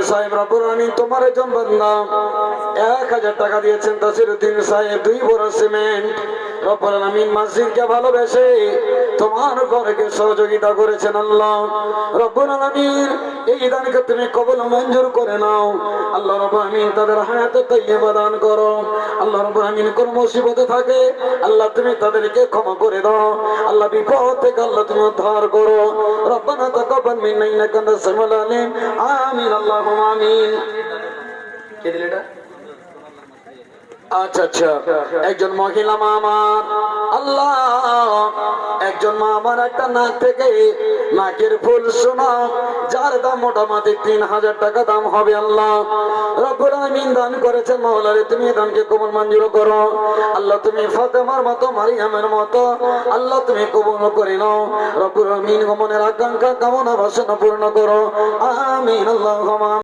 সাহেব রব্বুল আলামিন তোমার একজন বান্দা 1000 টাকা দিয়েছেন। তাসিরউদ্দিন সাহেব 2 বড় সিমেন্ট রব্বুল আলামিন মসজিদকে ভালোবেসে তোমার ঘরকে সহযোগিতা করেছেন। আল্লাহ রব্বুল আলামিন এই দানকে তুমি কবুল মঞ্জুর করে নাও। আল্লাহ রব্বুল আলামিন তাদের হায়াতে তাইয়্যিবা দান করো। আল্লাহ রব্বুল আলামিন কোন মুসিবতে থাকে আল্লাহ তুমি তাদেরকে ক্ষমা করে দাও। আল্লাহ বিপদ থেকে আল্লাহ তুমি উদ্ধার করো। রব্বানা তাকাব্বাল মিন্না ইন্নাকা আনতাস সামিউল আলিম। আমিন আল্লাহুম্মা আমিন। কে দিল এটা? আচ্ছা আচ্ছা, একজন মহিলা মা আমার, আল্লাহ একজন মা আমার একটা নাক থেকে নাকের ফুল সোনা যার দাম মোটামুটি 3000 টাকা দাম হবে। আল্লাহ রব্বুল আলামিন দান করেছেন। মাওলারে তুমি দানকে কবুল মঞ্জুর করো। আল্লাহ তুমি ফাতেমার মতো মারিয়ামের মতো আল্লাহ তুমি কবুল করে নাও। রব্বুল আলামিন মনের আকাঙ্ক্ষা কামনা বাসনা পূর্ণ করো। আমিন আল্লাহুম্মা